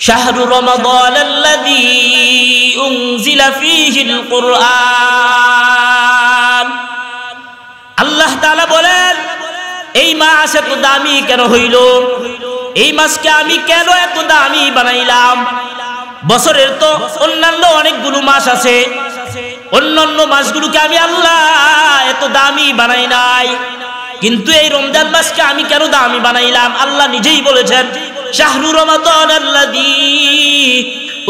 শাহরু রমাদানাল্লাযী উনজিলা ফীহিল কুরআন। আল্লাহ তাআলা বলেন, এই মাস এত দামি কেন হইল? এই মাসকে আমি কেন এত দামি বানাইলাম? বছরের তো অন্যান্য অনেকগুলো মাস আছে, অন্যান্য মাসগুলোকে আমি আল্লাহ এত দামি বানাই নাই, কিন্তু এই রমজান মাসকে আমি কেন দামি বানাইলাম? আল্লাহ নিজেই বলেছেন, শাহরু রমাদানাল্লাযী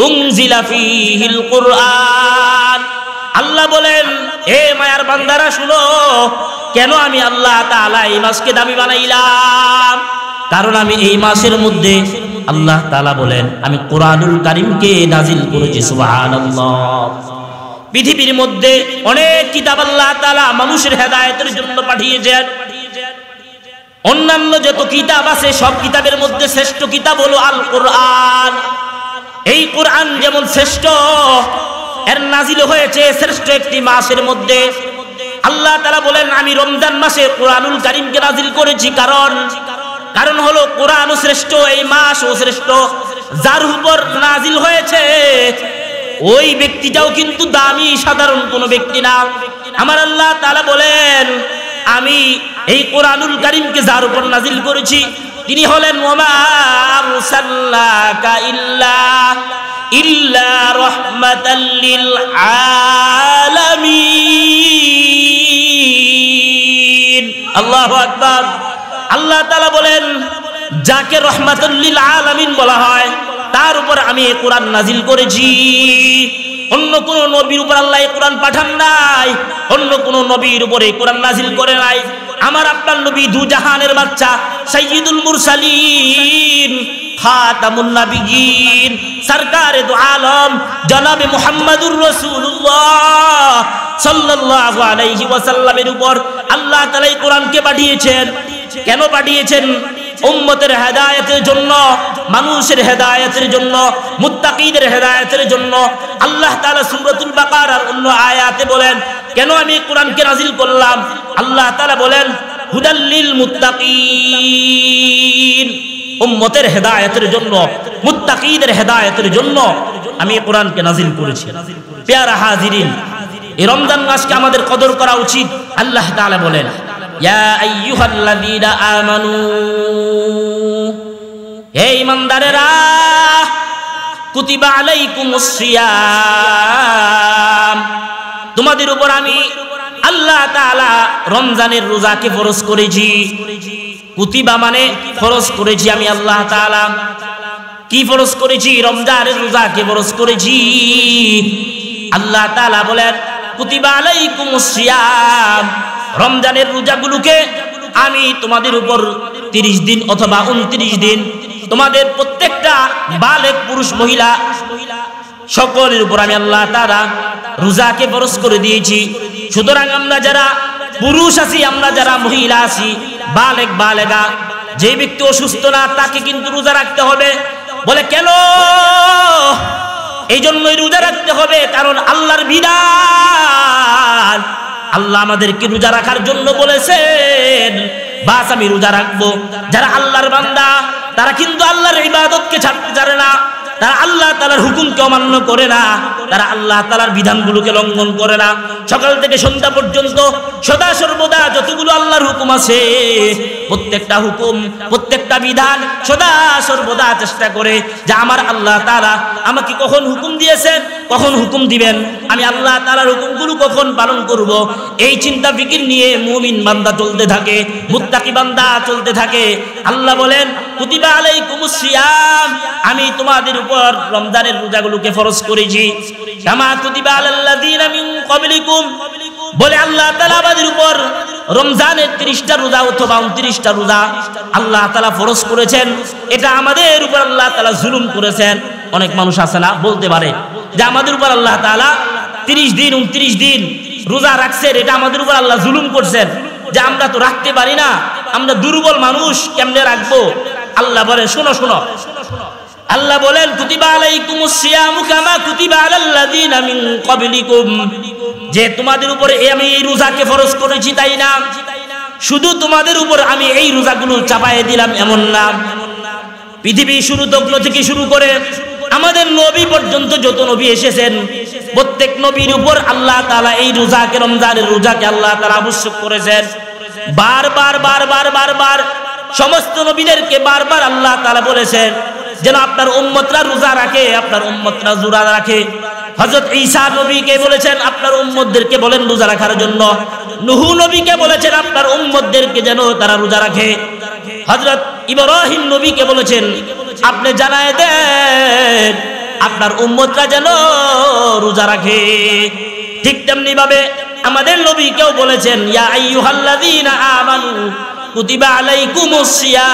উনজিলা ফীহিল কুরআন। আল্লাহ বলেন, হে মায়ার বান্দারা শুনো, কেন আমি আল্লাহ তাআলা এই মাসকে দামি বানাইলাম? কারণ আমি এই মাসের মধ্যে, আল্লাহ তাআলা বলেন, আমি কোরআনুল কারীমকে নাজিল করেছি। সুবহানাল্লাহ। পৃথিবীর মধ্যে অনেক কিতাব আল্লাহ তাআলা মানুষের হেদায়েতের জন্য পাঠিয়েছেন। অন্যান্য যত কিতাব আছে সব কিতাবের মধ্যে শ্রেষ্ঠ কিতাব হলো আল কোরআন। এই কোরআন যেমন শ্রেষ্ঠ, এর নাজিল হয়েছে শ্রেষ্ঠ একটি মাসের মধ্যে। আল্লাহ তাআলা বলেন, আমি রমজান মাসে কোরআনুল কারীমকে নাজিল করেছি। কারণ হলো কোরআনও শ্রেষ্ঠ, এই মাসও শ্রেষ্ঠ। যার উপর নাজিল হয়েছে ওই ব্যক্তিটাও কিন্তু দামি, সাধারণ কোনো ব্যক্তি না। আমার আল্লাহ তাআলা বলেন, আমি এই কোরআনুল কারীমকে যার উপর নাজিল করেছি তিনি হলেন ওয়া আরসালনাকা ইল্লা রাহমাতাল লিল আলামিন। আল্লাহু আকবার। আল্লাহ তাআলা বলেন, যাকে রাহমাতুল লিল আলামিন বলা হয় তার উপর আমি এই কোরআন নাজিল করেছি। অন্য কোন নবীর উপর আল্লাহ এই কোরআন পাঠান নাই, অন্য কোন নবীর উপরে কোরআন নাজিল করে নাই। আমার আপনার নবী দু জাহানের বাদশা, সাইয়্যিদুল মুরসালিন, খাতামুন নবিয়্যিন, সরকারে দু আলম জনাবে মুহাম্মদুর রাসূলুল্লাহ সাল্লাল্লাহু আলাইহি ওয়াসাল্লামের উপর আল্লাহ তাআলা এই কোরআনকে পাঠিয়েছেন। কেন পাঠিয়েছেন? উম্মতের হেদায়েতের জন্য, মানুষের হেদায়েতের জন্য, মুত্তাকিদের হেদায়েতের জন্য। আল্লাহ তাআলা সূরাতুল বাকারার অন্য আয়াতে বলেন, কেন আমি কোরআনকে নাজিল করলাম? আল্লাহ তাআলা বলেন, হুদাল লিল মুত্তাকিন, উম্মতের হেদায়েতের জন্য, মুত্তাকিদের হেদায়েতের জন্য আমি এই কোরআনকে নাজিল করেছি। প্যারা হাজিরিন, এই রমজান মাসকে আমাদের কদর করা উচিত। আল্লাহ তাআলা বলেন, ইয়া আইয়ুহাল্লাযীনা আমানু, হে ঈমানদারেরা, কুতিবা আলাইকুমুস সিয়াম, তোমাদের উপর আমি আল্লাহ তাআলা রমজানের রোজাকে ফরজ করেছি। কুতিবা মানে ফরজ করেছি আমি আল্লাহ তাআলা। কি ফরজ করেছি? রমজানের রোজাকে ফরজ করেছি। আল্লাহ তাআলা বলেন, কুতিবা আলাইকুমুস সিয়াম, রমজানের রোজাগুলোকে আমি তোমাদের উপর 30 দিন অথবা 29 দিন, তোমাদের প্রত্যেকটা বালেগ পুরুষ মহিলা সকলের উপর আমি আল্লাহ তাআলা রোজাকে ফরজ করে দিয়েছি। সুতরাং আমরা যারা পুরুষ আছি, আমরা যারা মহিলা আছি, বালেগ বালেগা, যে ব্যক্তি অসুস্থ না তাকে কিন্তু রোজা রাখতে হবে। বলে কেন? এই জন্যই রোজা রাখতে হবে কারণ আল্লাহর বিধান। আল্লাহ আমাদেরকে রোজা রাখার জন্য বলেছেন, বাস আমি রোজা রাখবো। যারা আল্লাহর বান্দা তারা কিন্তু আল্লাহর ইবাদতকে ছাড়তে জানে না, তারা আল্লাহ তাআলার হুকুমকে অমান্য করে না, তারা আল্লাহ তাআলার বিধানগুলোকে লঙ্ঘন করে না। সকাল থেকে সন্ধ্যা পর্যন্ত সদা সর্বদা যতগুলো আল্লাহর হুকুম আছে, প্রত্যেকটা হুকুম, প্রত্যেকটা বিধান সদা সর্বদা চেষ্টা করে যে আমার আল্লাহ তাআলা আমাকে কখন হুকুম দিয়েছেন, কখন হুকুম দিবেন, আমি আল্লাহ তাআলার হুকুমগুলো কখন পালন করব, এই চিন্তা ফিকির নিয়ে মুমিন বান্দা চলতে থাকে, মুত্তাকি বান্দা চলতে থাকে। আল্লাহ বলেন, কুতিবা আলাইকুমুস সিয়াম, আমি তোমাদের উপর রমজানের রোজাগুলোকে ফরজ করেছি। কামা কুতিবা আলাল্লাযীনা মিন ক্বাবলিকুম, বলে আল্লাহ তাআলা আমাদের উপর রমজানের 30টা রোজা অথবা 29টা রোজা আল্লাহ তাআলা ফরজ করেছেন। এটা আমাদের উপর আল্লাহ তাআলা জুলুম করেছেন। অনেক মানুষ আছে না, বলতে পারে যে আমাদের উপর আল্লাহ তাআলা 30 দিন 29 দিন রোজা রাখছেন, এটা আমাদের উপর আল্লাহ জুলুম করছেন, যে আমরা তো রাখতে পারি না, আমরা দুর্বল মানুষ, কেমনে রাখবো? আল্লাহ বলেন, শোনো শোনো, আল্লাহ বলেন, কুতিবা আলাইকুমুস সিয়ামু কামা কুতিবা আলাল্লাযীনা মিন ক্বাবলিকুম, যে তোমাদের উপরে আমি এই রোজাকে ফরজ করেছি তাই না, শুধু তোমাদের উপর আমি এই রোজাগুলো চাপায়ে দিলাম এমন না। পৃথিবী শুরু তখন থেকে শুরু করে আমাদের নবী পর্যন্ত যত নবী এসেছেন প্রত্যেক নবীর উপর আল্লাহ তাআলা এই রোজাকে, রমজানের রোজাকে আল্লাহ তাআলা আবশ্যক করেছেন। বারবার সমস্ত নবীদেরকে বারবার আল্লাহ তাআলা বলেছেন যেন আপনার উম্মতরা রোজা রাখে, আপনার উম্মতরা রোজা রাখে। হযরত ঈসা নবীকে বলেছেন আপনার উম্মতদেরকে বলেন রোজা রাখার জন্য। নূহ নবীকে বলেছেন আপনার উম্মতদেরকে যেন তারা রোজা রাখে। হযরত ইব্রাহিম নবীকে বলেছেন আপনি জানায় দেন আপনার উম্মতরা যেন রোজা রাখে। ঠিক তেমনি ভাবে আমাদের নবীকেও বলেছেন ইয়া আইয়ুহাল্লাযীনা আমানু কুতিবা আলাইকুমুস সিয়াম।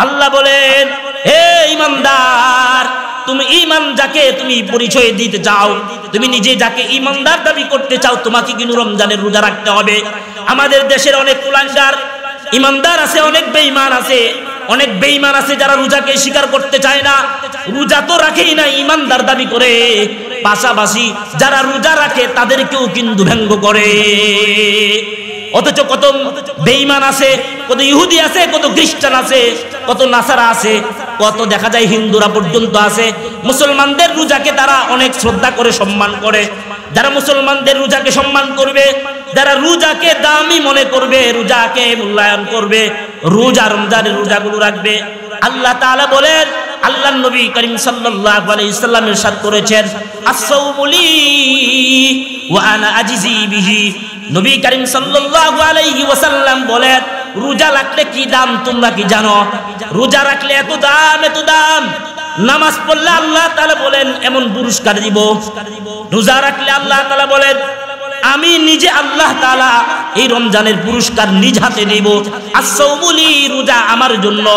আল্লাহ বলেন হে ঈমানদার, তুমি ঈমান যাকে তুমি পরিচয় দিতে চাও, তুমি নিজে যাকে ঈমানদার দাবি করতে চাও, তোমাকে কিন্তু রমজানের রোজা রাখতে হবে। আমাদের দেশের অনেক কুলাঙ্গার ঈমানদার আছে, অনেক বেঈমান আছে, অনেক বেঈমান আছে যারা রোজাকে স্বীকার করতে চায় না, রোজা তো রাখেই না, ঈমানদার দাবি করে। পাশাপাশি যারা রোজা রাখে তাদেরকেও কিন্তু ব্যঙ্গ করে। অথচ কত বেঈমান আছে, কত ইহুদি আছে, কত খ্রিস্টান আছে, কত নাসারা আছে, কত দেখা যায় হিন্দুরা পর্যন্ত আছে। মুসলমানদের রোজাকে তারা অনেক শ্রদ্ধা করে, সম্মান করে। যারা মুসলমানদের রোজাকে সম্মান করবে, যারা রোজাকে দামি মনে করবে, রোজাকে মূল্যায়ন করবে, রোজা রমজানের রোজাগুলো রাখবে, আল্লাহ তাআলা বলেন, আল্লাহর নবী করিম সাল্লাল্লাহু আলাইহি ওয়াসাল্লাম ইরশাদ করেছেন আস-সাওমু লি ওয়া আনা আজজি বিহি। নবী করিম সাল্লাল্লাহু আলাইহি ওয়াসাল্লাম বলেন রোজা রাখলে কি দাম তোমরা কি জানো? রোজা রাখলে এত দাম, এত দাম। নামাজ পড়লে আল্লাহ তাআলা বলেন এমন পুরস্কার দিব। রোজা রাখলে আল্লাহ তাআলা বলেন আমি নিজে আল্লাহ তাআলা এই রমজানের পুরস্কার নিজ হাতে দেব। as-sawmu li, রোজা আমার জন্য,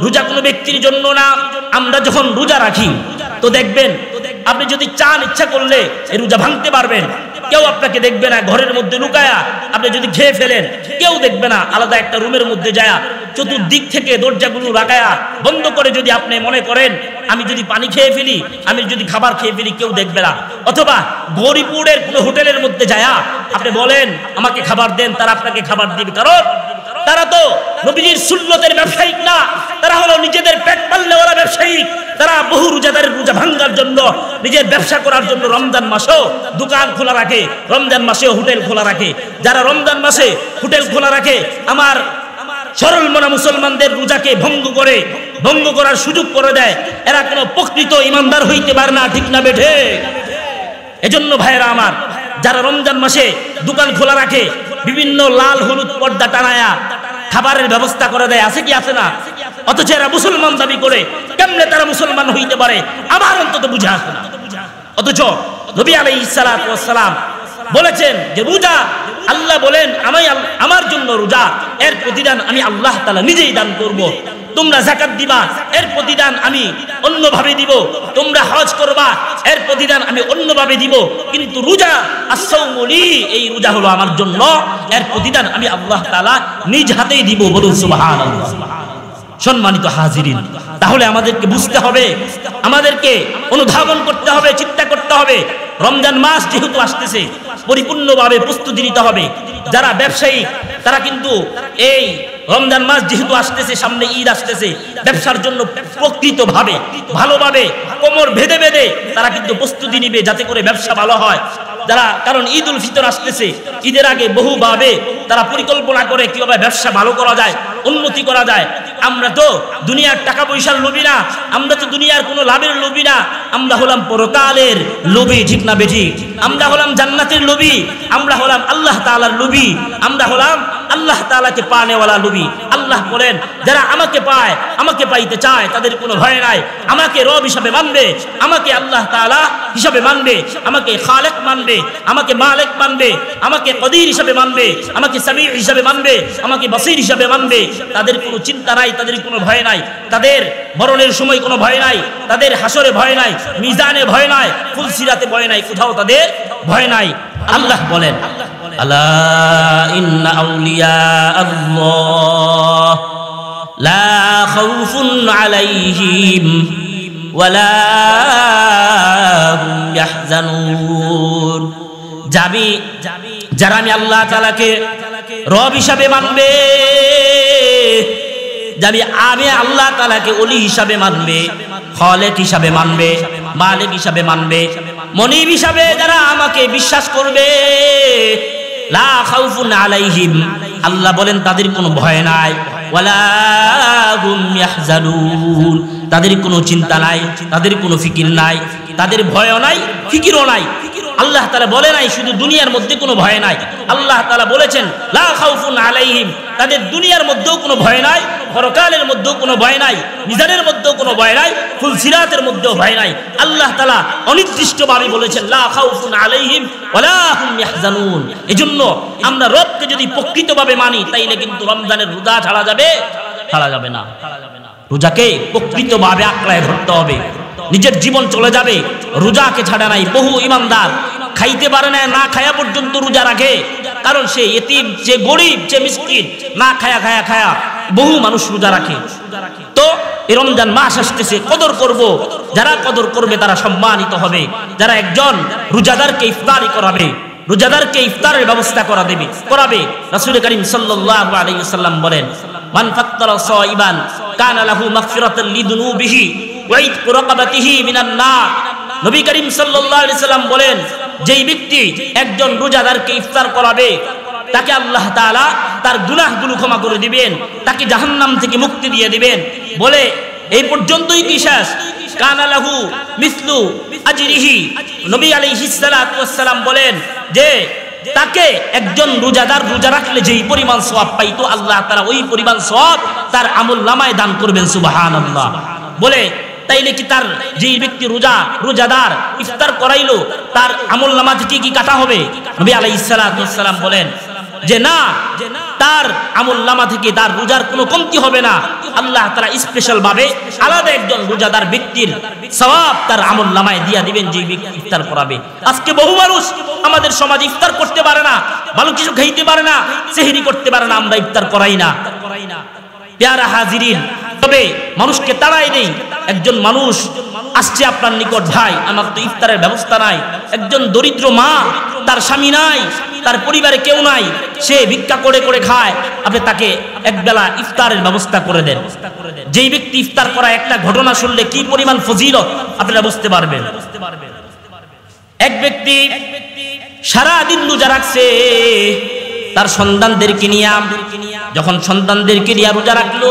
রোজা কোনো ব্যক্তির জন্য না। আমরা যখন রোজা রাখি তো দেখবেন আপনি যদি চান ইচ্ছা করলে এই রোজা ভাঙতে পারবেন, কেউ আপনাকে দেখবে না। ঘরের মধ্যে লুকায়া আপনি যদি খেয়ে ফেলেন কেউ দেখবে না। আলাদা একটা রুমের মধ্যে যায় চতুর্দিক থেকে দরজাগুলো লাগায়া বন্ধ করে যদি আপনি মনে করেন আমি যদি পানি খেয়ে ফেলি, আমি যদি খাবার খেয়ে ফেলি, কেউ দেখবে না। অথবা গরিপুরের কোনো হোটেলের মধ্যে যায় আপনি বলেন আমাকে খাবার দেন, তারা আপনাকে খাবার দিবে। কারণ তারা তো নবীজির সুন্নতের ব্যবসায়িক না, তারা হলো নিজেদের পেট পালনেওয়ালা ব্যবসায়িক। তারা বহু রোজাদারের রোজা ভাঙার জন্য, নিজের ব্যবসা করার জন্য রমজান মাসেও দোকান খোলা রাখে, রমজান মাসেও হোটেল খোলা রাখে। যারা রমজান মাসে হোটেল খোলা রাখে আমার সরল মনা মুসলমানদের রোজাকে ভঙ্গ করার সুযোগ করে দেয়, এরা কোনো প্রকৃত ইমানদার হইতে পারে না। ঠিক না বেঠে? এজন্য ভাইরা আমার, যারা রমজান মাসে দোকান খোলা রাখে, বিভিন্ন লাল হলুদ পর্দা টানায়া খাবারের ব্যবস্থা করে দেয়, আছে কি আছে না? অথচ এরা মুসলমান দাবি করে, কেমনে তারা মুসলমান হইতে পারে আমার অন্তত বুঝে আসে না। অথচ নবী আলাইহিস সালাতু ওয়াস সালাম বলেছেন যে রোজা, আল্লাহ বলেন আমার জন্য রোজা, এর প্রতিদান আমি আল্লাহ তাআলা নিজেই দান করব। তোমরা যাকাত দিবা, এর প্রতিদান আমি অন্যভাবে দিব। তোমরা হজ করবা, এর প্রতিদান আমি অন্যভাবে দিব। কিন্তু রোজা as-sawmu li, এই রোজা হলো আমার জন্য, এর প্রতিদান আমি আল্লাহ তাআলা নিজ হাতেই দিব। বলুন সুবহানাল্লাহ। সম্মানিত হাজিরিন, তাহলে আমাদেরকে বুঝতে হবে, আমাদেরকে অনুধাবন করতে হবে, চিন্তা করতে হবে। রমজান মাস যেহেতু আসতেছে, পরিপূর্ণভাবে প্রস্তুতি নিতে হবে। যারা ব্যবসায়ী তারা কিন্তু এই রমজান মাস যেহেতু আসতেছে, সামনে ঈদ আসতেছে, ব্যবসার জন্য প্রকৃতভাবে ভালোভাবে কোমর বেঁধে বেঁধে তারা কিন্তু প্রস্তুতি নিবে যাতে করে ব্যবসা ভালো হয়। যারা, কারণ ঈদ উল ফিতর আসতেছে, ঈদের আগে বহুভাবে তারা পরিকল্পনা করে কিভাবে ব্যবসা ভালো করা যায়, উন্নতি করা যায়। আমরা তো দুনিয়ার টাকা পয়সার লোভী না, আমরা তো দুনিয়ার কোনো লাভের লোভী না, আমরা হলাম পরকালের লোভী। ঠিক না বেঠি? আমরা হলাম জান্নাতের লোভী, আমরা হলাম আল্লাহ তাআলার লোভী, আমরা হলাম আল্লাহ তাআলাকে পানেওয়ালা লোভী। আল্লাহ বলেন যারা আমাকে পায়, আমাকে পাইতে চায়, তাদের কোনো ভয় নাই। আমাকে রব হিসাবে মানবে, আমাকে আল্লাহ তাআলা হিসাবে মানবে, আমাকে খালেক মানবে, আমাকে মালিক মানবে, আমাকে কদির হিসাবে মানবে, আমাকে সামি হিসাবে মানবে, আমাকে বসির হিসাবে মানবে, তাদের কোনো চিন্তা নাই, তাদের কোনো ভয় নাই, তাদের মরণের সময় কোনো ভয় নাই, তাদের হাসরে ভয় নাই, মিজানে ভয় নাই, ফুলসিরাতে ভয় নাই, কোথাও তাদের ভয় নাই। আল্লাহ বলেন আলা ইন্না আউলিয়া আল্লাহ লা খাউফুন আলাইহিম ওয়ালা হুম ইয়াহজানুন। যারা আমি আল্লাহ তাআলাকে রব হিসাবে মানবে, যে আমি আল্লাহ তাআলাকে ওলি হিসাবে মানবে, খালেক হিসাবে মানবে, মালিক হিসাবে মানবে, মনিব হিসাবে যারা আমাকে বিশ্বাস করবে, লা খাউফুন আলাইহিম, আল্লাহ বলেন তাদের কোনো ভয় নাই, ওয়ালা হুম ইয়াহজানুন, তাদের কোনো চিন্তা নাই, তাদের কোনো ফিকির নাই, তাদের ভয়ও নাই, ফিকিরও নাই। আল্লাহ তাআলা বলে নাই শুধু দুনিয়ার মধ্যে কোনো ভয় নাই, আল্লাহ তাআলা বলেছেন লা খাউফুন আলাইহিম, তাদের দুনিয়ার মধ্যেও কোনো ভয় নাই, পরকালের মধ্যেও কোনো ভয় নাই, মিজানের মধ্যেও কোনো ভয় নাই, ফুলসিরাতের মধ্যেও ভয় নাই। আল্লাহ তাআলা অনির্দিষ্টভাবে বলেছেন লা খাউফুন আলাইহিম ওয়ালা হুম ইয়াহজানুন। এজন্য আমরা রবকে যদি প্রকৃতভাবে মানি তাইলে কিন্তু রমজানের রোজা ছাড়া যাবে না। রোজাকে প্রকৃতভাবে আঁকড়ায় ধরতে হবে, নিজের জীবন চলে যাবে রোজাকে ছাড়া নাই। বহু ইমানদার খাইতে পারে না, না খায়া পর্যন্ত রোজা রাখে, কারণ সে ইতিম, যে গরিব, যে মিসকিন, না খায়া বহু মানুষ রোজা রাখে। তো এই রমজান মাস আসতেছে, কদর করব, যারা কদর করবে তারা সম্মানিত হবে, যারা একজন রোজাদারকে ইফতারি করাবে, রোজাদারকে ইফতারের ব্যবস্থা করাবে। রাসূল করিম সাল্লাল্লাহু আলাইহি ওয়াসাল্লাম বলেন মান ফাত্তারা সাইবান কানা লাহু মাগফিরাতুন লিযুনুবিহি ওয়া ইতকু রাকাবাতিহি মিনান নার। নবী করিম সাল্লাল্লাহু আলাইহি ওয়াসাল্লাম বলেন যেই ব্যক্তি একজন রোজাদারকে ইফতার করাবে তাকে আল্লাহ তাআলা তার গুনাহগুলো ক্ষমা করে দিবেন, তাকে জাহান্নাম থেকে মুক্তি দিয়ে দিবেন। বলে এই পর্যন্তই কি শেষ? কানা লাহু মিসলু আজরিহি। নবী আলাইহিস সালাতু ওয়াস সালাম বলেন যে তাকে একজন রোজাদার রোজা রাখলে যেই পরিমাণ সওয়াব পাইতো আল্লাহ তাআলা ওই পরিমাণ সওয়াব তার আমলনামায় দান করবেন। সুবহানাল্লাহ। বলে তাইলে কি তার যেই ব্যক্তি রোজাদার ইফতার করাইলো তার আমলনামা থেকে কি কাটা হবে? নবী আলাইহিস সালাতু ওয়াস সালাম বলেন যে না, তার আমলনামা থেকে তার রোজার কোনো কমতি হবে না। আল্লাহ তাআলা স্পেশাল ভাবে আলাদা একজন রোজাদার ব্যক্তির সওয়াব তার আমলনামায় দিয়া দিবেন যে ব্যক্তি ইফতার করাবে। আজকে বহু মানুষ আমাদের সমাজে ইফতার করতে পারে না, ভালো কিছু খাইতে পারে না, সেহরি করতে পারে না, আমরা ইফতার করাই না। প্যারা হাজিরিন, তবে মানুষকে তাড়াই দেই। একজন মানুষ আসছে আপনার নিকট, ভাই আমার তো ইফতারের ব্যবস্থা নাই। একজন দরিদ্র মা, তার স্বামী নাই, তার পরিবারে কেউ নাই, সে ভিক্ষা করে খায়, আপনি তাকে একবেলা ইফতারের ব্যবস্থা করে দেন। যেই ব্যক্তি ইফতার করা একটা ঘটনা শুনলে কি পরিমাণ ফজিলত আপনারা বুঝতে পারবেন। এক ব্যক্তি সারা দিন রোজা রাখছে তার সন্তানদেরকে নিয়ে, যখন সন্তানদেরকে নিয়ে রোজা রাখলো,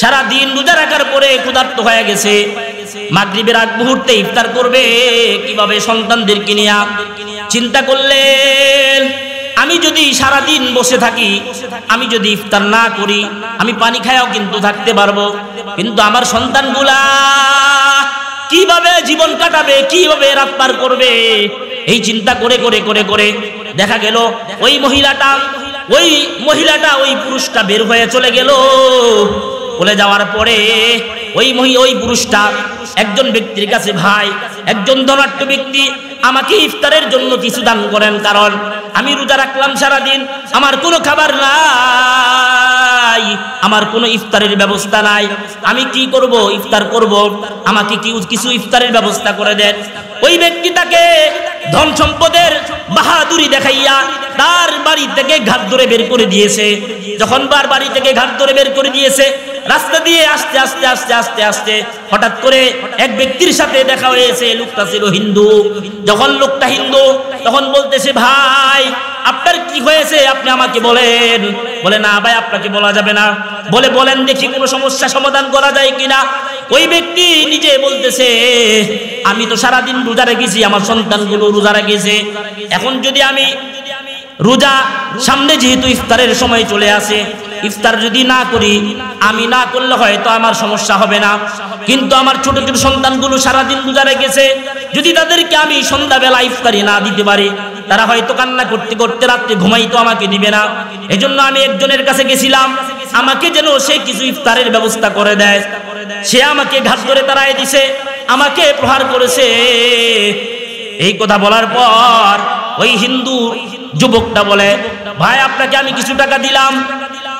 সারা দিন রোজা রাখার পরে ক্ষুধার্ত হয়ে গেছে, মাগরিবের আগ মুহূর্তে ইফতার করবে কিভাবে সন্তানদেরকে নিয়ে। চিন্তা করলেন আমি যদি সারা দিন বসে থাকি, আমি যদি ইফতার না করি, আমি পানি খায়াও কিন্তু থাকতে পারবো, কিন্তু আমার সন্তানগুলা কিভাবে জীবন কাটাবে, কিভাবে রাত পার করবে, এই চিন্তা করে দেখা গেল ওই মহিলাটা ওই পুরুষটা বের হয়ে চলে গেল। চলে যাওয়ার পরে ওই পুরুষটা একজন ব্যক্তির কাছে, ভাই একজন ধনাঢ্য ব্যক্তি আমাকে ইফতারের জন্য কিছু দান করেন, কারণ আমি রোজা রাখলাম সারাদিন, আমার কোনো খাবার নাই, আমার কোনো ইফতারের ব্যবস্থা নাই, আমি কি করব? ইফতার করব, আমাকে কিছু ইফতারের ব্যবস্থা করে দেন। ওই ব্যক্তি তাকে ধন সম্পদের বাহাদুরি দেখাইয়া তার বাড়ি থেকে ঘাট ধরে বের করে দিয়েছে। যখন বাড়ি থেকে ঘাট ধরে বের করে দিয়েছে, রাস্তা দিয়ে আস্তে হঠাৎ করে এক ব্যক্তির সাথে দেখা হয়েছে। লোকটা ছিল হিন্দু। যখন লোকটা হিন্দু, তখন বলতেছে, ভাই আপনার কি হয়েছে আপনি আমাকে বলেন। বলে না ভাই আপনাকে বলা যাবে না। বলে বলেন দেখি কোনো সমস্যা সমাধান করা যায় কিনা। ওই ব্যক্তি নিজে বলতেছে, আমি তো সারাদিন রোজা রেখেছি, আমার সন্তানগুলো রোজা রেখেছে, এখন যদি আমি রোজা সামনে যেহেতু ইফতারের সময় চলে আসে, ইফতার যদি না করি, আমি না করলে হয়তো আমার সমস্যা হবে না, কিন্তু আমার ছোট ছোট সন্তানগুলো সারাদিন রোজা রেখেছে, যদি তাদেরকে আমি সন্ধ্যাবেলা ইফতারি না দিতে পারি, তারা হয়তো কান্না করতে করতে রাত্রে ঘুমাইতো আমাকে দিবে না। এজন্য আমি একজনের কাছে গেছিলাম, আমাকে যেন সে কিছু ইফতারের ব্যবস্থা করে দেয়। সে আমাকে ঘাট ধরে তাড়ায় দিছে, আমাকে প্রহার করেছে। এই কথা বলার পর ওই হিন্দু যুবকটা বলে, ভাই আপনাকে আমি কিছু টাকা দিলাম,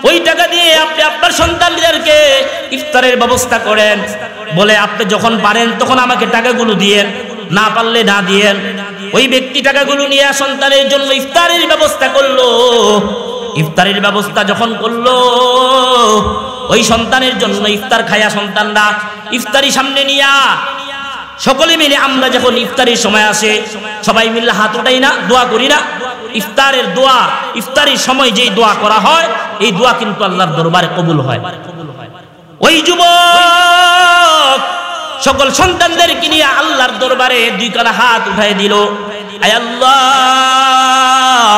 ওই টাকা দিয়ে আপনি আপনার সন্তানদেরকে ইফতারের ব্যবস্থা করেন। বলে আপনি যখন পারেন তখন আমাকে টাকাগুলো দিয়েন, না পারলে না দিয়েন। ওই ব্যক্তি টাকাগুলো নিয়ে সন্তানের জন্য ইফতারের ব্যবস্থা করলো। ইফতারের ব্যবস্থা যখন করলো, ওই সন্তানের জন্য ইফতার খায়া সন্তানরা ইফতারি সামনে নিয়া সকলে মিলে আমরা যখন ইফতারির সময় আসে সবাই মিলে হাত উঠাই না, দোয়া করি না? ইফতারের দোয়া, ইফতারির সময় যেই দোয়া করা হয় এই দোয়া কিন্তু আল্লাহর দরবারে কবুল হয়। ওই যুবক সকল সন্তানদেরকে নিয়ে আল্লাহর দরবারে দুই কানা হাত উঠায় দিল, আয় আল্লাহ,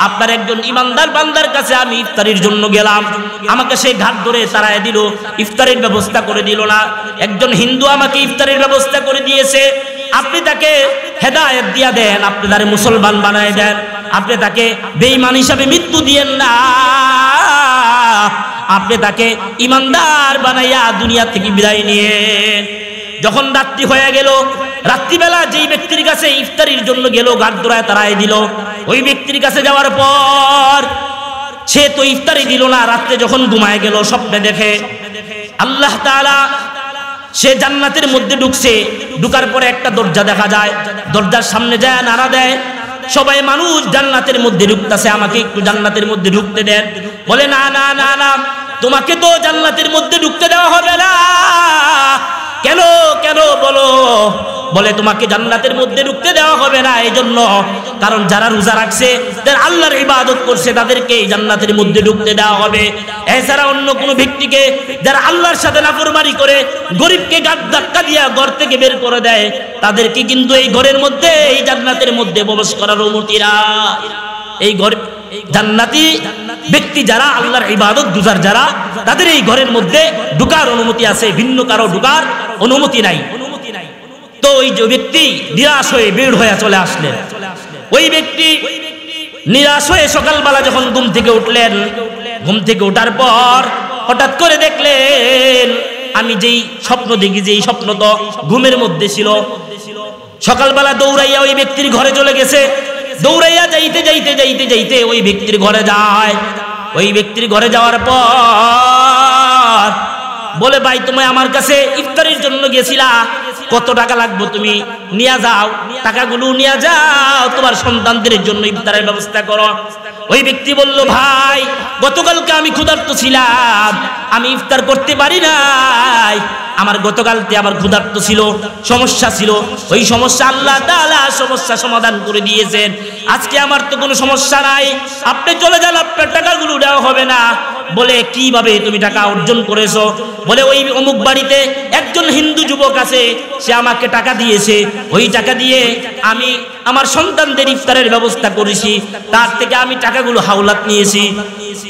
আপনার একজন ইমানদার বান্দার কাছে আমি ইফতারির জন্য গেলাম, আমাকে সেই ঘাট ধরে তাড়ায় দিল, ইফতারের ব্যবস্থা করে দিল না। একজন হিন্দু আমাকে ইফতারের ব্যবস্থা করে দিয়েছে, আপনি তাকে হেদায়েত দিয়া দেন, আপনি তারে মুসলমান বানায় দেন, আপনি তাকে বেঈমান হিসাবে মৃত্যু দিয়েন না, আপনি তাকে ইমানদার বানাইয়া দুনিয়া থেকে বিদায় নিয়েন। যখন রাত্রি হয়ে গেল, রাত্রিবেলা যেই ব্যক্তির কাছে ইফতারির জন্য গেল গাড় দোড়ায় তাড়ায় দিল, ওই ব্যক্তির কাছে যাওয়ার পর সে তো ইফতারি দিল না। রাত্রে যখন ঘুমায় গেল স্বপ্নে দেখে আল্লাহ তাআলা সে জান্নাতের মধ্যে ঢুকছে, ঢুকার পরে একটা দরজা দেখা যায়, দরজার সামনে যায় নাড়া দেয়, সবাই মানুষ জান্নাতের মধ্যে ঢুকতেছে, আমাকে একটু জান্নাতের মধ্যে ঢুকতে দেন। বলে না না না না, তোমাকে তো জান্নাতের মধ্যে ঢুকতে দেওয়া হবে না। কেন কেন বলো? বলে তোমাকে জান্নাতের মধ্যে ঢুকতে দেওয়া হবে না এই জন্য, কারণ যারা রোজা রাখছে, যারা আল্লাহর ইবাদত করছে, তাদেরকে জান্নাতের মধ্যে ঢুকতে দেওয়া হবে। এছাড়া অন্য কোনো ব্যক্তিকে যারা আল্লাহর সাথে নাফরমানি করে গরিবকে ধাক্কা দিয়া ঘর থেকে বের করে দেয়, তাদেরকে কিন্তু এই ঘরের মধ্যে, এই জান্নাতের মধ্যে প্রবেশ করার অনুমতি না। এই ঘর জান্নাতি ব্যক্তি যারা আল্লাহর ইবাদত গুজার যারা, তাদের এই ঘরের মধ্যে ঢোকার অনুমতি আছে, ভিন্ন কারো ঢোকার অনুমতি নাই। তো ওই যে ব্যক্তি নিরাশ হয়ে বের হয়ে চলে আসলেন। ওই ব্যক্তি নিরাশ হয়ে সকালবেলা যখন ঘুম থেকে উঠলেন, ঘুম থেকে ওঠার পর হঠাৎ করে দেখলেন আমি যেই স্বপ্ন দেখি, যেই স্বপ্ন তো ঘুমের মধ্যে ছিল, সকালবেলা দৌড়াইয়া ওই ব্যক্তির ঘরে চলে গেছে। দৌড়াইয়া যাইতে যাইতে যাইতে যাইতে ওই ব্যক্তির ঘরে যায়। ওই ব্যক্তির ঘরে যাওয়ার পর বলে, ভাই তুমি আমার কাছে ইফতারের জন্য গেছিলা, কত টাকা লাগবে তুমি নিয়ে যাও, টাকাগুলো নিয়ে যাও, তোমার সন্তানদের জন্য ইফতারের ব্যবস্থা করো। ওই ব্যক্তি বলল, ভাই গতকালকে আমি ক্ষুধার্ত ছিলাম, আমি ইফতার করতে পারি নাই, আমার গতকালকে আমার ক্ষুধার্ত ছিল, সমস্যা ছিল, ওই সমস্যা আল্লাহ তাআলা সমস্যা সমাধান করে দিয়েছেন। আজকে আমার তো কোনো সমস্যা নাই, আপনি চলে যান, আপনার টাকাগুলো দেওয়া হবে না। বলে, কিভাবে তুমি টাকা অর্জন করেছো? বলে, ওই অমুক বাড়িতে একজন হিন্দু যুবক আছে, সে আমাকে টাকা দিয়েছে, ওই টাকা দিয়ে আমি আমার সন্তানদের ইফতারের ব্যবস্থা করেছি, তার থেকে আমি টাকাগুলো হাওলাত নিয়েছি।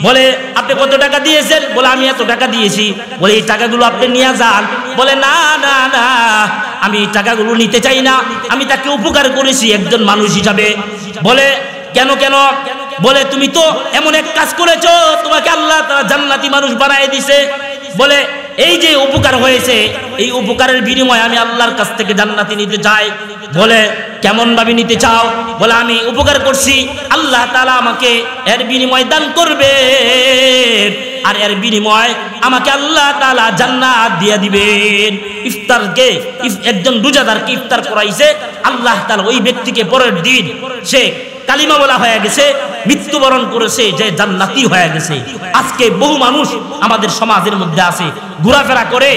বলে, আপনি কত টাকা দিয়েছেন? বলে, আমি এত টাকা দিয়েছি। বলে, এই টাকাগুলো আপনি নিয়ে যান। বলে, না না না, আমি টাকাগুলো নিতে চাই না, আমি তাকে উপকার করেছি একজন মানুষ হিসাবে। বলে, কেন কেন? বলে, তুমি তো এমন এক কাজ করেছো, তোমাকে আল্লাহ তাআলা জান্নাতি মানুষ বানায় দিয়েছে। বলে, এই যে উপকার হয়েছে, এই উপকারের বিনিময়ে আমি আল্লাহর কাছ থেকে জান্নাতি নিতে চাই। বলে, কেমন ভাবে নিতে চাও? বলে, আমি উপকার করছি, আল্লাহ তাআলা আমাকে এর বিনিময় দান করবে, আর এর বিনিময় আমাকে আল্লাহ তাআলা জান্নাত দিয়ে দিবেন। ইফতারকে একজন রোজাদারকে ইফতার করাইছে আল্লাহ তাআলা, ওই ব্যক্তিকে পরের দিন সে কালিমা বলা হয়ে গেছে, মৃত্যুবরণ করেছে, যে জান্নাতি হয়ে গেছে। আজকে বহু মানুষ আমাদের সমাজের মধ্যে আছে, ঘোরাফেরা করে,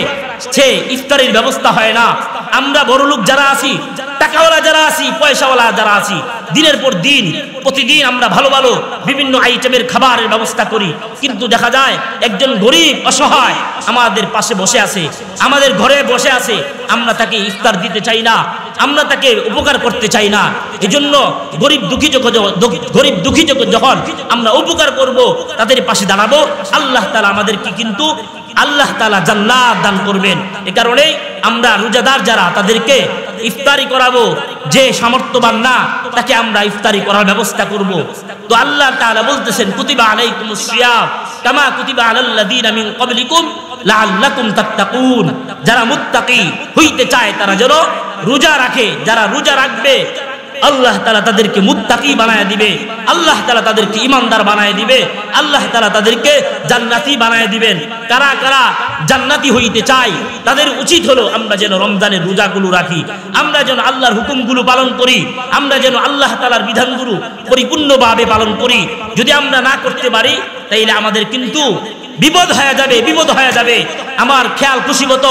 সে ইফতারের ব্যবস্থা হয় না। আমরা বড় লোক যারা আছি, টাকাওয়ালা যারা আছি, পয়সাওয়ালা যারা আছি, দিনের পর দিন প্রতিদিন আমরা ভালো ভালো বিভিন্ন আইটেমের খাবারের ব্যবস্থা করি, কিন্তু দেখা যায় একজন গরিব অসহায় আমাদের পাশে বসে আছে, আমাদের ঘরে বসে আছে, আমরা তাকে ইফতার দিতে চাই না, আমরা তাকে উপকার করতে চাই না। এজন্য গরিব দুঃখী যখন আমরা উপকার করব, তাদের পাশে দাঁড়াবো, আল্লাহ তাআলা আমাদেরকে কিন্তু আল্লাহ তাআলা জান্নাত দান করবেন। এ কারণে আমরা রোজাদার যারা, তাদেরকে ইফতারি করাবো। যে সামর্থ্যবান না, তাকে আমরা ইফতারি করার ব্যবস্থা করব। তো আল্লাহ তাআলা বলতেছেন, কুতিবা আলাইকুমুস সিয়াম কামা কুতিবা আলাল্লাযীনা মিন ক্বাবলিকুম লাআল্লাকুম তাত্তাকুন। যারা মুত্তাকি হইতে চায় তারা যেন রোজা রাখে, যারা রোজা রাখবে আল্লাহ তাআলা তাদেরকে মুত্তাকি বানায় দিবে, আল্লাহ তাআলা তাদেরকে ঈমানদার বানায় দিবে, আল্লাহ তাআলা তাদেরকে জান্নাতি বানায় দিবেন। কারা কারা জান্নাতি হইতে চাই তাদের উচিত হলো আমরা যেন রমজানের রোজাগুলো রাখি, আমরা যেন আল্লাহর হুকুমগুলো পালন করি, আমরা যেন আল্লাহ তাআলার বিধানগুলো পরিপূর্ণভাবে পালন করি। যদি আমরা না করতে পারি তাইলে আমাদের কিন্তু বিপদ হয়ে যাবে, বিপদ হয়ে যাবে। আমার খেয়াল খুশিগত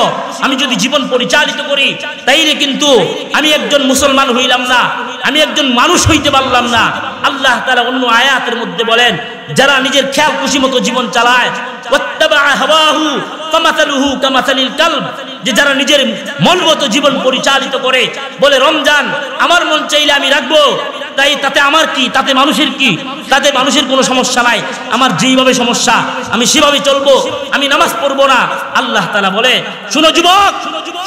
আমি যদি জীবন পরিচালিত করি তাইলে কিন্তু আমি একজন মুসলমান হইলাম না, আমি একজন মানুষ হইতে পারলাম না। আল্লাহ তাআলা অন্য আয়াতের মধ্যে বলেন, যারা নিজের খেয়াল খুশি মতো জীবন চালায়, ওয়াত্তাবা হাওয়াহু কামাসালুহু কামাসালিল কালব, যে যারা নিজের মন মতো জীবন পরিচালিত করে, বলে রমজান আমার মন চাইলে আমি রাখবো, তাই তাতে আমার কি, তাতে মানুষের কি, তাতে মানুষের কোনো সমস্যা নাই, আমার যেইভাবে সমস্যা আমি সেভাবে চলবো, আমি নামাজ পড়বো না। আল্লাহ তাআলা বলে, শুনো যুবক,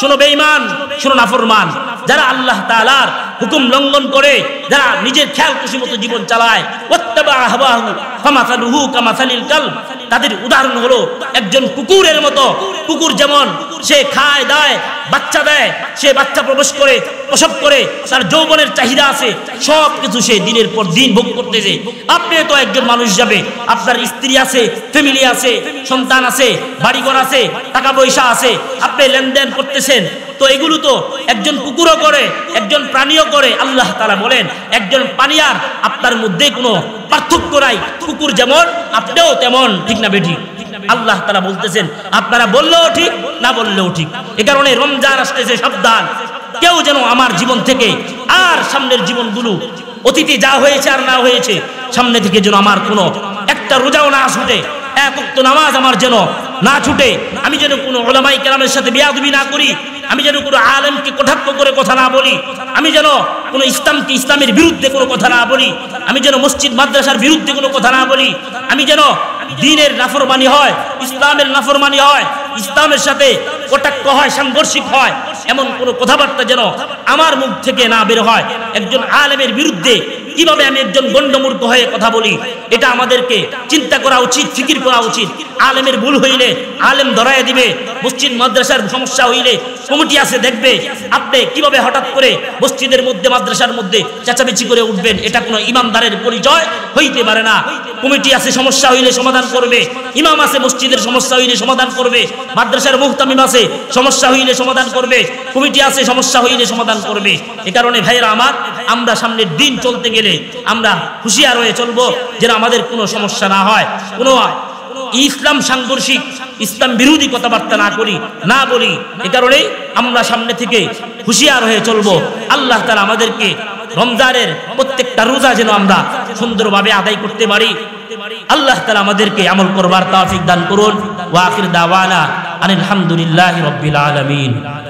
শুনো বেঈমান, শুনো নাফরমান, যারা আল্লাহ তাআলার হুকুম লঙ্ঘন করে, যারা নিজের খেয়াল খুশি মতো জীবন চালায়, ওয়াত্তাবা হাওয়াহু কামাসালুহু কামাসালিল কালব, তাদের উদাহরণ হলো একজন কুকুরের মতো। কুকুর যেমন সে খায় দায়, বাচ্চা দেয়, সে বাচ্চা প্রবেশ করে, প্রসব করে, তার যৌবনের চাহিদা আছে, সব কিছু সে দিনের পর দিন ভোগ করতেছে। আপনি তো একজন মানুষ যাবে, আপনার স্ত্রী আছে, ফ্যামিলি আছে, সন্তান আছে, বাড়িঘর আছে, টাকা পয়সা আছে, আপনি লেনদেন করতেছেন। তো এগুলো তো একজন কুকুরও করে, একজন প্রাণীও করে। আল্লাহ তাআলা বলেন, একজন প্রাণী আর আপনার মধ্যে কোনো পার্থক্য নাই, কুকুর যেমন আপনিও তেমন, ঠিক না বেঠিক? আল্লাহ তাআলা বলতেছেন, আপনারা বললেও ঠিক, না বললেও ঠিক। এ কারণে রমজান আসতেছে, সাবধান, কেউ যেন আমার জীবন থেকে আর সামনের জীবনগুলো, অতীতে যা হয়েছে আর না হয়েছে, সামনে থেকে যেন আমার কোনো একটা রোজাও না ছুটে, এক ওয়াক্ত নামাজ আমার যেন না ছুটে, আমি যেন কোনো উলামায়ে কেরামের সাথে বেয়াদবি না করি, আমি যেন কোনো আলেমকে কটাক্ষ করে কথা না বলি, আমি যেন কোনো ইসলামকে, ইসলামের বিরুদ্ধে কোনো কথা না বলি, আমি যেন মসজিদ মাদ্রাসার বিরুদ্ধে কোনো কথা না বলি, আমি যেন দ্বীনের নাফরমানি হয়, ইসলামের নাফরমানি হয়, ইসলামের সাথে কটাক্ষ হয়, সাংঘর্ষিক হয়, এমন কোনো কথাবার্তা যেন আমার মুখ থেকে না বের হয়। একজন আলেমের বিরুদ্ধে কিভাবে আমি একজন গণ্ডমূর্খ হয়ে কথা বলি, এটা আমাদেরকে চিন্তা করা উচিত, ফিকির করা উচিত। আলেমের ভুল হইলে আলেম ধরায় দিবে, মসজিদ মাদ্রাসার সমস্যা হইলে কমিটি আছে দেখবে। আপনি কিভাবে হঠাৎ করে মসজিদের মধ্যে, মাদ্রাসার মধ্যে চেঁচামেচি করে উঠবেন, এটা কোনো ইমানদারের পরিচয় হইতে পারে না। কমিটি আছে, সমস্যা হইলে সমাধান করবে, ইমাম আছে, মসজিদের সমস্যা হইলে সমাধান করবে, মাদ্রাসার মুহতামিম আছে, সমস্যা হইলে সমাধান করবে, কমিটি আছে, সমস্যা হইলে সমাধান করবে। এ কারণে ভাইরা আমার, আমরা সামনের দিন চলতে গেলে আমরা হুঁশিয়ার হয়ে চলবো, যেন আমাদের কোনো সমস্যা না হয়, কোনো ইসলাম সাংঘর্ষিক, ইসলাম বিরোধী কথাবার্তা না করি, না বলি। এ কারণে আমরা সামনে থেকে হুঁশিয়ার হয়ে চলবো। আল্লাহ তাআলা আমাদেরকে রমজানের প্রত্যেকটা রোজা যেন আমরা সুন্দরভাবে আদায় করতে পারি। আল্লাহ তাআলা আমাদেরকে আমল করবার তৌফিক দান করুন। ওয়া আখির দাওয়ানা আনিল হামদুলিল্লাহি রাব্বিল আলামিন।